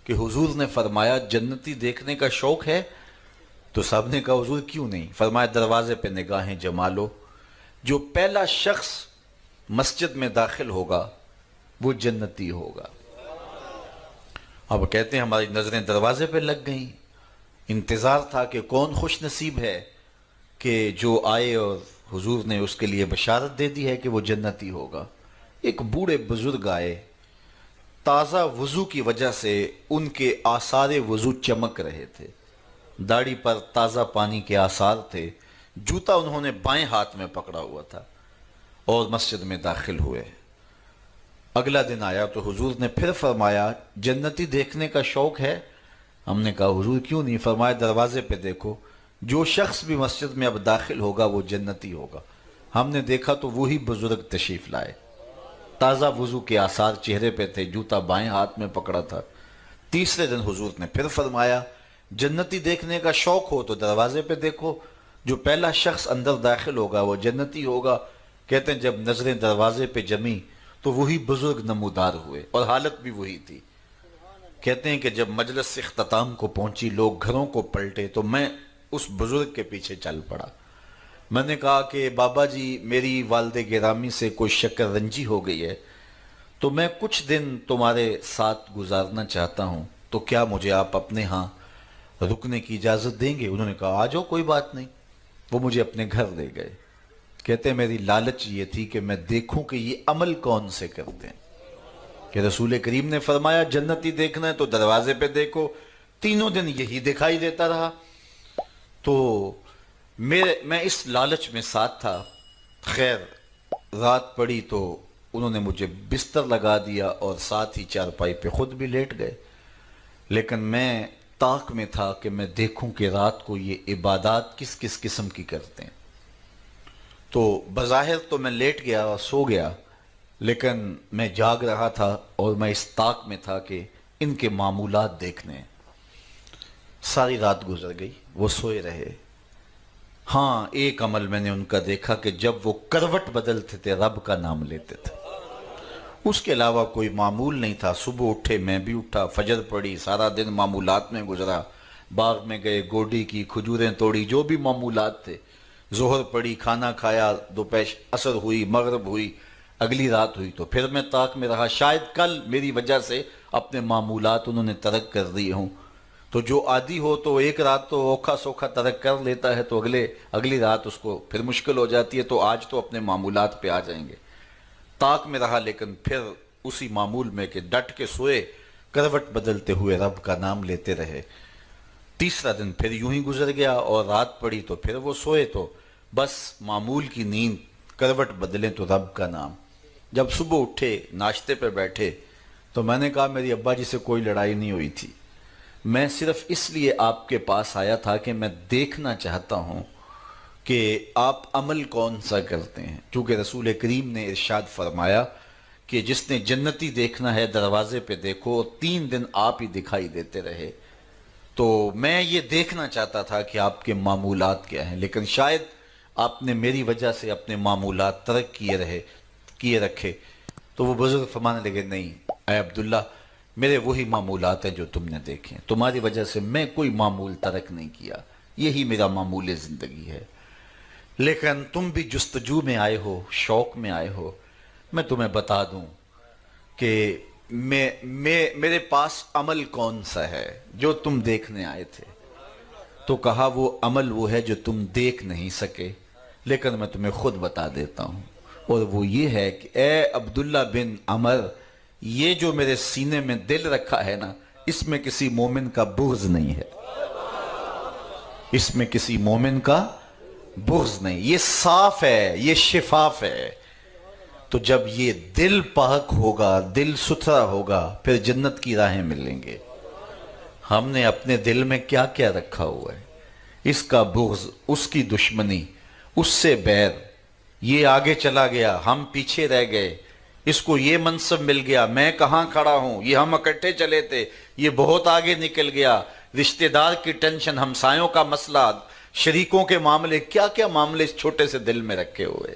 کہ حضور نے فرمایا جنتی دیکھنے کا شوق ہے؟ تو سب نے کہا حضور کیوں نہیں؟ فرمایا دروازے پہ نگاہیں جما لو، جو پہلا شخص مسجد میں داخل ہوگا وہ جنتی ہوگا۔ اب کہتے ہیں ہماری نظریں دروازے پہ لگ گئیں، انتظار تھا کہ کون خوش نصیب ہے کہ جو آئے اور حضور نے اس کے لیے بشارت دے دی ہے کہ وہ جنتی ہوگا۔ ایک بوڑھے بزرگ آئے، تازہ وضو کی وجہ سے ان کے آثار وضو چمک رہے تھے، داڑھی پر تازہ پانی کے آثار تھے، جوتا انہوں نے بائیں ہاتھ میں پکڑا ہوا تھا اور مسجد میں داخل ہوئے۔ اگلا دن آیا تو حضور نے پھر فرمایا جنتی دیکھنے کا شوق ہے؟ ہم نے کہا حضور کیوں نہیں؟ فرمایا دروازے پہ دیکھو، جو شخص بھی مسجد میں اب داخل ہوگا وہ جنتی ہوگا۔ ہم نے دیکھا تو وہی بزرگ تشریف لائے، تازہ وضو کے آثار چہرے پہ تھے، جوتا بائیں ہاتھ میں پکڑا تھا۔ تیسرے دن حضور نے پھر فرمایا جنتی دیکھنے کا شوق ہو تو دروازے پہ دیکھو، جو پہلا شخص اندر داخل ہوگا وہ جنتی ہوگا۔ کہتے ہیں جب نظریں دروازے پہ جمی تو وہی بزرگ نمودار ہوئے اور حالت بھی وہی تھی۔ کہتے ہیں کہ جب مجلس اختتام کو پہنچی، لوگ گھروں کو پلٹے تو میں اس بزرگ کے پیچھے چل پڑا۔ میں نے کہا کہ بابا جی میری والد گرامی سے کوئی شکر رنجی ہو گئی ہے، تو میں کچھ دن تمہارے ساتھ گزارنا چاہتا ہوں، تو کیا مجھے آپ اپنے ہاں رکنے کی اجازت دیں گے؟ انہوں نے کہا آ جاؤ کوئی بات نہیں۔ وہ مجھے اپنے گھر لے گئے۔ کہتے ہیں میری لالچ یہ تھی کہ میں دیکھوں کہ یہ عمل کون سے کرتے ہیں، کہ رسول کریم نے فرمایا جنتی دیکھنا ہے تو دروازے پہ دیکھو۔ تینوں دن یہی دکھائی دیتا رہا، تو میں اس لالچ میں ساتھ تھا۔ خیر رات پڑی تو انہوں نے مجھے بستر لگا دیا اور ساتھ ہی چارپائی پہ خود بھی لیٹ گئے، لیکن میں طاق میں تھا کہ میں دیکھوں کہ رات کو یہ عبادات کس کس قسم کی کرتے ہیں۔ تو بظاہر تو میں لیٹ گیا اور سو گیا، لیکن میں جاگ رہا تھا اور میں اس طاق میں تھا کہ ان کے معمولات دیکھنے ہیں۔ ساری رات گزر گئی، وہ سوئے رہے۔ ہاں ایک عمل میں نے ان کا دیکھا کہ جب وہ کروٹ بدلتے تھے رب کا نام لیتے تھے، اس کے علاوہ کوئی معمول نہیں تھا۔ صبح اٹھے، میں بھی اٹھا، فجر پڑی، سارا دن معمولات میں گزرا، باغ میں گئے، گوڈی کی، کھجوریں توڑی، جو بھی معمولات تھے، ظہر پڑی، کھانا کھایا، دوپہر عصر ہوئی، مغرب ہوئی، اگلی رات ہوئی تو پھر میں طاق میں رہا۔ شاید کل میری وجہ سے اپنے معمولات انہوں نے ترک کر دیے ہوں، تو جو عادی ہو تو ایک رات تو اوکھا سوکھا ترک کر لیتا ہے، تو اگلی رات اس کو پھر مشکل ہو جاتی ہے، تو آج تو اپنے معمولات پہ آ جائیں گے۔ طاق میں رہا، لیکن پھر اسی معمول میں کہ ڈٹ کے سوئے، کروٹ بدلتے ہوئے رب کا نام لیتے رہے۔ تیسرا دن پھر یوں ہی گزر گیا اور رات پڑی تو پھر وہ سوئے، تو بس معمول کی نیند، کروٹ بدلیں تو رب کا نام۔ جب صبح اٹھے، ناشتے پہ بیٹھے، تو میں نے کہا میری ابا جی سے کوئی لڑائی نہیں ہوئی تھی، میں صرف اس لیے آپ کے پاس آیا تھا کہ میں دیکھنا چاہتا ہوں کہ آپ عمل کون سا کرتے ہیں، کیونکہ رسول کریم نے ارشاد فرمایا کہ جس نے جنتی دیکھنا ہے دروازے پہ دیکھو، اور 3 دن آپ ہی دکھائی دیتے رہے۔ تو میں یہ دیکھنا چاہتا تھا کہ آپ کے معمولات کیا ہیں، لیکن شاید آپ نے میری وجہ سے اپنے معمولات ترک کیے رکھے۔ تو وہ بزرگ فرمانے لگے نہیں اے عبداللہ، میرے وہی معمولات ہیں جو تم نے دیکھے، تمہاری وجہ سے میں کوئی معمول ترک نہیں کیا، یہی میرا معمول زندگی ہے۔ لیکن تم بھی جستجو میں آئے ہو، شوق میں آئے ہو، میں تمہیں بتا دوں کہ میرے پاس عمل کون سا ہے جو تم دیکھنے آئے تھے۔ تو کہا وہ عمل وہ ہے جو تم دیکھ نہیں سکے، لیکن میں تمہیں خود بتا دیتا ہوں، اور وہ یہ ہے کہ اے عبداللہ بن عمر، یہ جو میرے سینے میں دل رکھا ہے نا، اس میں کسی مومن کا بغض نہیں ہے، اس میں کسی مومن کا بغض نہیں، یہ صاف ہے، یہ شفاف ہے۔ تو جب یہ دل پاک ہوگا، دل ستھرا ہوگا، پھر جنت کی راہیں ملیں گے۔ ہم نے اپنے دل میں کیا کیا رکھا ہوا ہے، اس کا بغض، اس کی دشمنی، اس سے بیر، یہ آگے چلا گیا، ہم پیچھے رہ گئے، اس کو یہ منصب مل گیا، میں کہاں کھڑا ہوں، یہ ہم اکٹھے چلے تھے، یہ بہت آگے نکل گیا، رشتہ دار کی ٹینشن، ہمسایوں کا مسئلہ، شریکوں کے معاملے، کیا کیا معاملے اس چھوٹے سے دل میں رکھے ہوئے۔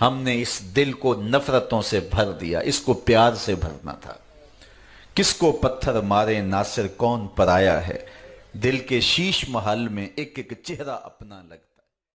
ہم نے اس دل کو نفرتوں سے بھر دیا، اس کو پیار سے بھرنا تھا کس کو پتھر مارے ناصر کون پرایا ہے، دل کے شیش محل میں ایک ایک چہرہ اپنا لگتا